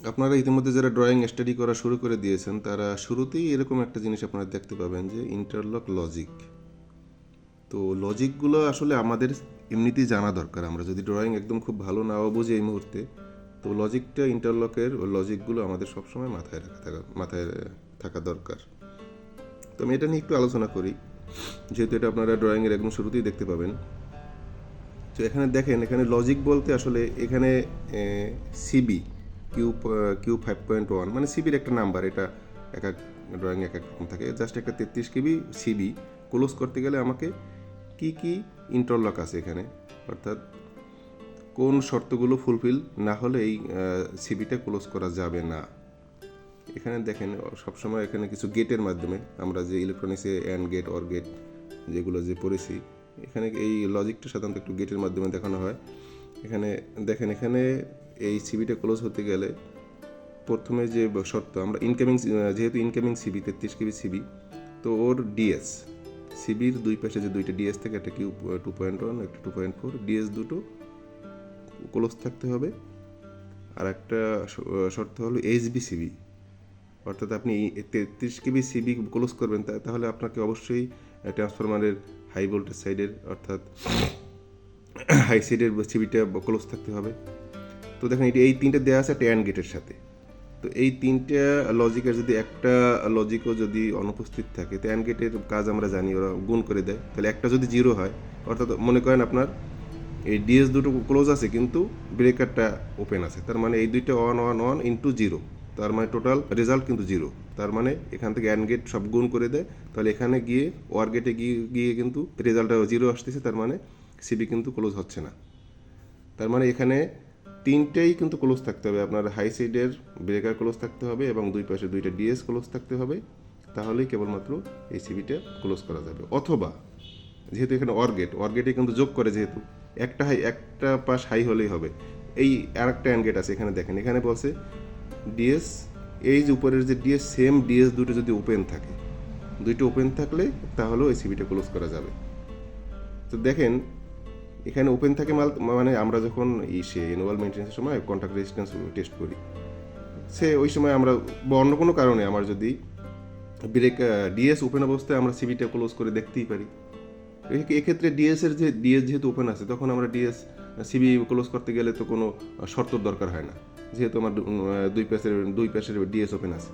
আপনারা ইতিমধ্যে যারা ড্রয়িং স্টাডি করা শুরু করে দিয়েছেন তারা শুরুতেই এরকম একটা জিনিস আপনারা দেখতে পাবেন যে ইন্টারলক লজিক। তো লজিকগুলো আসলে আমাদের এমনিতেই জানা দরকার। আমরা যদি ড্রয়িং একদম খুব ভালো নাও বুঝি এই মুহূর্তে, তো লজিকটা ইন্টারলকের লজিকগুলো আমাদের সবসময় মাথায় থাকা দরকার। তো আমি এটা নিয়ে একটু আলোচনা করি, যেহেতু এটা আপনারা ড্রয়িংয়ের একদম শুরুতেই দেখতে পাবেন। তো এখানে দেখেন, এখানে লজিক বলতে আসলে এখানে সিবি কিউ 5.1 মানে সিবির একটা নাম্বার। এটা এক এক ড্রয়িং এক এক রকম থাকে। জাস্ট একটা 33 KB সিবি ক্লোজ করতে গেলে আমাকে কি কি ইন্টারলক আছে এখানে, অর্থাৎ কোন শর্তগুলো ফুলফিল না হলে এই সিবিটা ক্লোজ করা যাবে না। এখানে দেখেন সবসময় এখানে কিছু গেটের মাধ্যমে, আমরা যে ইলেকট্রনিক্সে অ্যান্ড গেট অর গেট যেগুলো যে পড়েছি, এখানে এই লজিকটা সাধারণত একটু গেটের মাধ্যমে দেখানো হয়। এখানে দেখেন, এখানে এই সিবিটা ক্লোজ হতে গেলে প্রথমে যে শর্ত, আমরা ইনকামিং, যেহেতু ইনকামিং সিবি 33 KB সিবি, তো ওর ডিএস, সিবির দুই পাশে যে দুইটা ডিএস থাকে, একটা কিউ 2.1 একটা 2.4, ডিএস দুটো ক্লোজ থাকতে হবে। আর একটা শর্ত হলো এইচবি সিবি, অর্থাৎ আপনি 33 KB সিবি ক্লোজ করবেন, তাহলে আপনাকে অবশ্যই ট্রান্সফরমারের হাই ভোল্টেজ সাইডের, অর্থাৎ হাই সাইডের সিবিটা ক্লোজ থাকতে হবে। তো দেখেন এই তিনটা দেওয়া আছে একটা অ্যান্ড গেটের সাথে। তো এই তিনটা লজিকের যদি একটা লজিকও যদি অনুপস্থিত থাকে, তো অ্যান্ড গেটের কাজ আমরা জানি, ওরা গুণ করে দেয়। তাহলে একটা যদি জিরো হয়, অর্থাৎ মনে করেন আপনার এই ডিএস দুটো ক্লোজ আছে কিন্তু ব্রেকারটা ওপেন আছে, তার মানে এই দুইটা 1 ইন্টু জিরো, তার মানে টোটাল রেজাল্ট কিন্তু জিরো। তার মানে এখান থেকে অ্যান্ড গেট সব গুণ করে দেয়, তাহলে এখানে গিয়ে ওয়ার গেটে গিয়ে কিন্তু রেজাল্টটা জিরো আসতেছে, তার মানে সিবি কিন্তু ক্লোজ হচ্ছে না। তার মানে এখানে তিনটেই কিন্তু ক্লোজ থাকতে হবে। আপনার হাই সাইডের ব্রেকার ক্লোজ থাকতে হবে এবং দুই পাশে দুইটা ডিএস ক্লোজ থাকতে হবে, তাহলেই কেবলমাত্র এই সিবিটা ক্লোজ করা যাবে। অথবা যেহেতু এখানে অর গেটে কিন্তু যোগ করে, যেহেতু একটা পাশ হাই হলেই হবে। এই আর একটা অ্যান্ড গেট আছে, এখানে দেখেন, এখানে বলছে ডিএস, এই যে উপরের যে ডিএস, সেম ডিএস দুটো যদি ওপেন থাকে, দুইটা ওপেন থাকলে তাহলেও এই সিবিটা ক্লোজ করা যাবে। তো দেখেন এখানে ওপেন থাকে মানে আমরা যখন অ্যানুয়াল মেনটেন্সের সময় কন্ট্যাক্ট রেজিস্ট্যান্স টেস্ট করি, ওই সময় আমরা বা অন্য কোনো কারণে আমার যদি ডিএস ওপেন অবস্থায় আমরা সিবিটা ক্লোজ করে দেখতেই পারি। এক্ষেত্রে ডিএস যেহেতু ওপেন আছে, তখন আমরা সিবি ক্লোজ করতে গেলে তো কোনো শর্তর দরকার হয় না, যেহেতু আমার দুই পাশের ডিএস ওপেন আছে।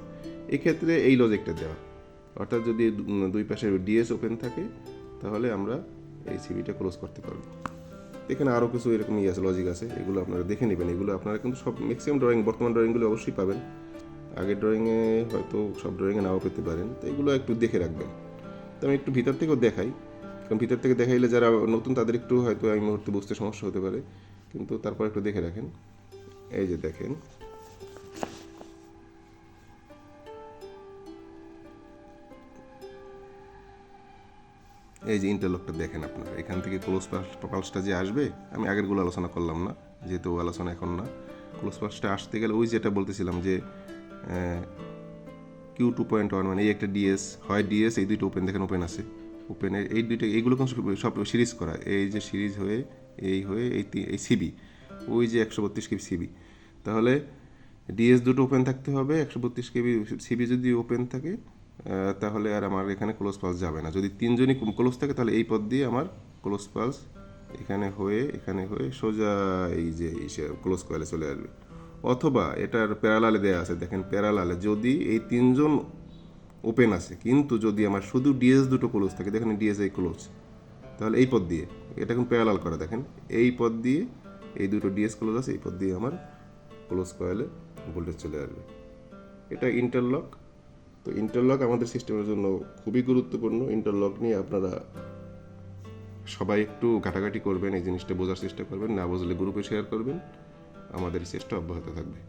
এক্ষেত্রে এই লজিকটা দেওয়া, অর্থাৎ যদি দুই পাশের ডিএস ওপেন থাকে, তাহলে আমরা এই সিবিটা ক্লোজ করতে পারবো। এখানে আরও কিছু এরকমই আছে, লজিক আছে, এগুলো আপনারা দেখে নেবেন। এগুলো আপনারা কিন্তু সব ম্যাক্সিমাম বর্তমান ড্রয়িংগুলো অবশ্যই পাবেন। আগের ড্রয়িংয়ে হয়তো সব ড্রয়িংয়ে নাও পেতে পারেন, তো এগুলো একটু দেখে রাখবেন। তো আমি একটু ভিতর থেকেও দেখাই, কারণ ভিতর থেকে দেখাইলে যারা নতুন তাদের একটু হয়তো এই মুহূর্তে বুঝতে সমস্যা হতে পারে, কিন্তু তারপর একটু দেখে রাখেন। এই যে দেখেন, এই যে ইন্টারলকটা দেখেন আপনারা, এখান থেকে ক্লোজ পালসটা যে আসবে, আমি আগেরগুলো আলোচনা করলাম না, যেহেতু আলোচনা এখন না। ক্লোজ পালসটা আসতে গেলে ওই যেটা বলতেছিলাম যে কিউ 2.1 মানে এই একটা ডিএস, হয় ডিএস, এই দুইটা ওপেন, দেখেন ওপেন আছে, ওপেনের এই দুইটা, এইগুলো কিন্তু সব সিরিজ করা, এই যে সিরিজ হয়ে এই সিবি, ওই যে 132 KB সিবি, তাহলে ডিএস দুটো ওপেন থাকতে হবে। 132 KB সিবি যদি ওপেন থাকে, তাহলে আর আমার এখানে ক্লোজ পালস যাবে না। যদি তিনজনই ক্লোজ থাকে, তাহলে এই পথ দিয়ে আমার ক্লোজ পালস এখানে হয়ে সোজা এই যে ক্লোজ কয়েলে চলে আসবে। অথবা এটার প্যারালালে দেওয়া আছে, দেখেন প্যারালালে যদি এই তিনজন ওপেন আছে, কিন্তু যদি আমার শুধু ডিএস দুটো ক্লোজ থাকে, দেখেন ডিএস এই ক্লোজ, তাহলে এই পথ দিয়ে, এটা এখন প্যারালাল করা, দেখেন এই পথ দিয়ে, এই দুটো ডিএস ক্লোজ আছে, এই পথ দিয়ে আমার ক্লোজ কয়েলে ভোল্টেজ চলে আসবে। এটা ইন্টারলক। তো ইন্টারলক আমাদের সিস্টেমের জন্য খুবই গুরুত্বপূর্ণ। ইন্টারলক নিয়ে আপনারা সবাই একটু ঘাটাঘাটি করবেন, এই জিনিসটা বোঝার চেষ্টা করবেন, না বুঝলে গ্রুপে শেয়ার করবেন। আমাদের চেষ্টা অব্যাহত থাকবে।